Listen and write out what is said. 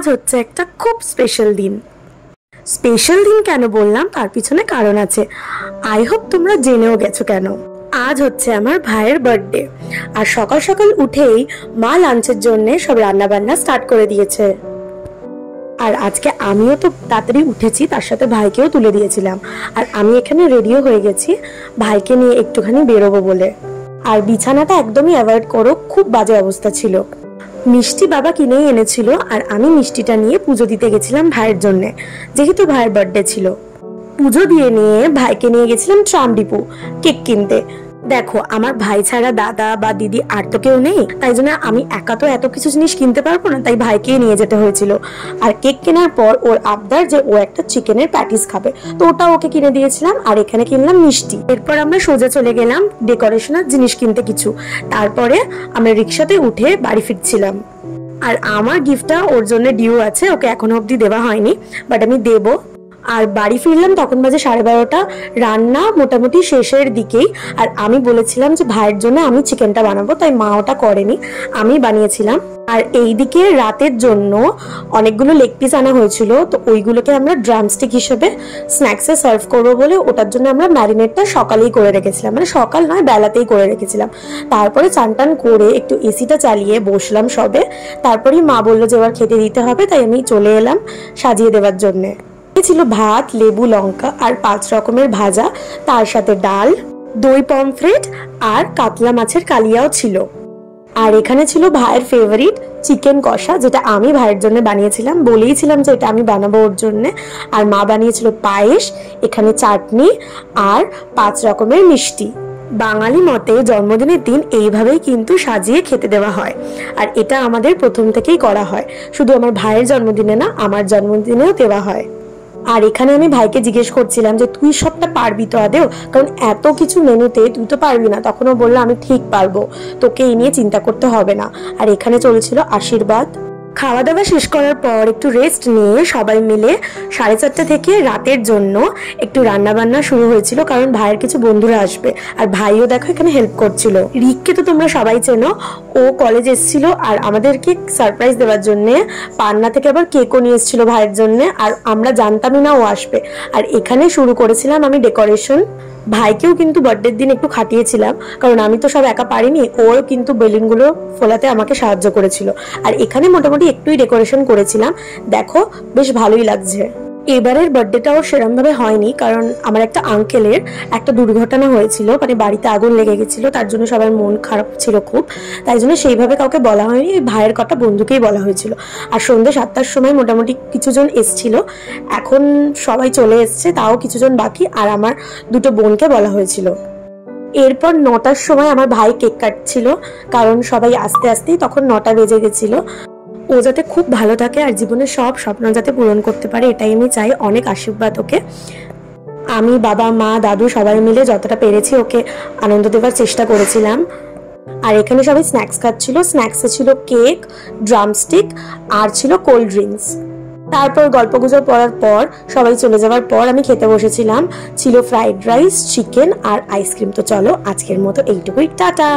আজ হচ্ছে একটা খুব স্পেশাল দিন। স্পেশাল দিন কেন বললাম তার পিছনে কারণ আছে। আই হোপ তোমরা জেনেও গেছো কেন। আজ হচ্ছে আমার ভাইয়ের বার্থডে, আর সকাল সকাল উঠেই মা লাঞ্চের জন্য সব রান্না বান্না স্টার্ট করে দিয়েছে। আর আজকে আমিও তো তাড়াতাড়ি উঠেছি, তার সাথে ভাইকেও তুলে দিয়েছিলাম। আর আমি এখানে রেডিও হয়ে গেছি ভাইকে নিয়ে একটুখানি বেরোবো বলে। আর বিছানাটা একদমই অ্যাভয়েড করো, খুব বাজে অবস্থা ছিল। মিষ্টি বাবা কিনেই এনেছিল, আর আমি মিষ্টিটা নিয়ে পুজো দিতে গেছিলাম ভাইয়ের জন্য, যেহেতু ভাইয়ের বার্থডে ছিল। পুজো দিয়ে নিয়ে ভাইকে নিয়ে গেছিলাম ট্রামডিপু কেক কিনতে। দেখো, আমার ভাই ছাড়া দাদা বা দিদি আর তো কেউ নেই, তাই জন্য আমি একা তো এত কিছু জিনিস কিনতে পারবো না, তাই ভাইকেই নিয়ে যেতে হয়েছিল। আর কেক কেনার পর ওর আবদার যে ও একটা চিকেনের প্যাটিস খাবে, তো ওটা ওকে কিনে দিয়েছিলাম। আর এখানে কিনলাম মিষ্টি। এরপর আমরা সোজা চলে গেলাম ডেকোরেশনের জিনিস কিনতে কিছু। তারপরে আমরা রিক্সাতে উঠে বাড়ি ফিরছিলাম। আর আমার গিফটটা ওর জন্য ডিউ আছে, ওকে এখনো অব্দি দেওয়া হয়নি, বাট আমি দেবো। আর বাড়ি ফিরলাম তখন বাজে 12:30। রান্না মোটামুটি শেষের দিকেই। আর আমি বলেছিলাম যে ভাইয়ের জন্য আমি চিকেনটা বানাবো, তাই মা ওটা করেনি, আমি বানিয়েছিলাম। আর এইদিকে রাতের জন্য অনেকগুলো লেগ পিস আনা হয়েছিল, তো ওইগুলোকে আমরা ড্রামস্টিক হিসেবে স্ন্যাক্সে সার্ভ করবো বলে ওটার জন্য আমরা ম্যারিনেটটা সকালেই করে রেখেছিলাম, মানে সকাল নয় বেলাতেই করে রেখেছিলাম। তারপরে চান টান করে একটু এসিটা চালিয়ে বসলাম সবে। তারপরেই মা বললো যে এবার খেতে দিতে হবে, তাই আমি চলে এলাম সাজিয়ে দেওয়ার জন্যে। ছিল ভাত, লেবু, লঙ্কা আর 5 রকমের ভাজা, তার সাথে ডাল, দই, পমফ্রেট আর কাতলা মাছের কালিয়াও ছিল। আর এখানে ছিল ভাইয়ের ফেভারিট চিকেন কষা, যেটা আমি ভাইয়ের জন্য বানিয়েছিলাম, বলেইছিলাম যে এটা আমি বানাবো ওর জন্য। আর মা বানিয়েছিল পায়েস, এখানে চাটনি আর 5 রকমের মিষ্টি। বাঙালি মতে জন্মদিনের দিন এইভাবেই কিন্তু সাজিয়ে খেতে দেওয়া হয়, আর এটা আমাদের প্রথম থেকেই করা হয়। শুধু আমার ভাইয়ের জন্মদিনে না, আমার জন্মদিনেও দেওয়া হয়। আর এখানে আমি ভাইকে জিজ্ঞেস করছিলাম যে তুই সবটা পারবি তো আদেও, কারণ এত কিছু মেনুতে তুই তো পারবি না। তখনও বললো আমি ঠিক পারবো, তোকে এই নিয়ে চিন্তা করতে হবে না। আর এখানে চলছিল আশীর্বাদ। খাওয়া দাওয়া শেষ করার পর একটু রেস্ট নিয়ে সবাই মিলে 4:30 থেকে রাতের জন্য একটু রান্না বান্না শুরু হয়েছিল, কারণ ভাইয়ের কিছু বন্ধুরা আসবে। আর ভাইও দেখো এখানে হেল্প করছিল। রিককে তো তোমরা সবাই চেনো, ও কলেজ এসেছিল আর আমাদেরকে সারপ্রাইজ দেওয়ার জন্য পান্না থেকে আবার কেকও নিয়ে এসেছিল ভাইয়ের জন্য, আর আমরা জানতামই না ও আসবে। আর এখানে শুরু করেছিলাম আমি ডেকোরেশন। ভাইকেও কিন্তু বার্থডের দিন একটু খাটিয়েছিলাম, কারণ আমি তো সব একা পারিনি, ওর কিন্তু বেলুনগুলো ফোলাতে আমাকে সাহায্য করেছিল। আর এখানে মোটামুটি একটুই ডেকোরেশন করেছিলাম, দেখো বেশ ভালোই লাগছে। এবারের বার্থডেটাও সেরকম ভাবে হয়নি, কারণ আমার একটা আঙ্কেলের একটা দুর্ঘটনা হয়েছিল, মানে বাড়িতে আগুন লেগে গেছিল, তার জন্য সবার মন খারাপ ছিল খুব, তাই জন্য সেইভাবে কাউকে বলা হয়নি, ভাইয়ের কটা বন্ধুকেই বলা হয়েছিল। আর সন্ধ্যে 7টার সময় মোটামুটি কিছুজন এসছিল, এখন সবাই চলে এসছে, তাও কিছুজন বাকি। আর আমার 2টো বোনকে বলা হয়েছিল। এরপর 9টার সময় আমার ভাই কেক কাটছিল, কারণ সবাই আস্তে আস্তেই তখন 9টা বেজে গেছিল। ও যাতে খুব ভালো থাকে আর জীবনের সব স্বপ্ন যাতে পূরণ করতে পারে, এটাই আমি চাই। অনেক আশীর্বাদ ওকে। আমি, বাবা, মা, দাদু সবাই মিলে যতটা পেরেছি ওকে আনন্দ দেওয়ার চেষ্টা করেছিলাম। আর এখানে সবাই স্ন্যাক্স খাচ্ছিল। স্ন্যাক্সে ছিল কেক, ড্রামস্টিক আর ছিল কোল্ড ড্রিঙ্কস। তারপর গল্পগুজব পড়ার পর সবাই চলে যাওয়ার পর আমি খেতে বসেছিলাম। ছিল ফ্রাইড রাইস, চিকেন আর আইসক্রিম। তো চলো আজকের মতো এইটুকুই, টাটা।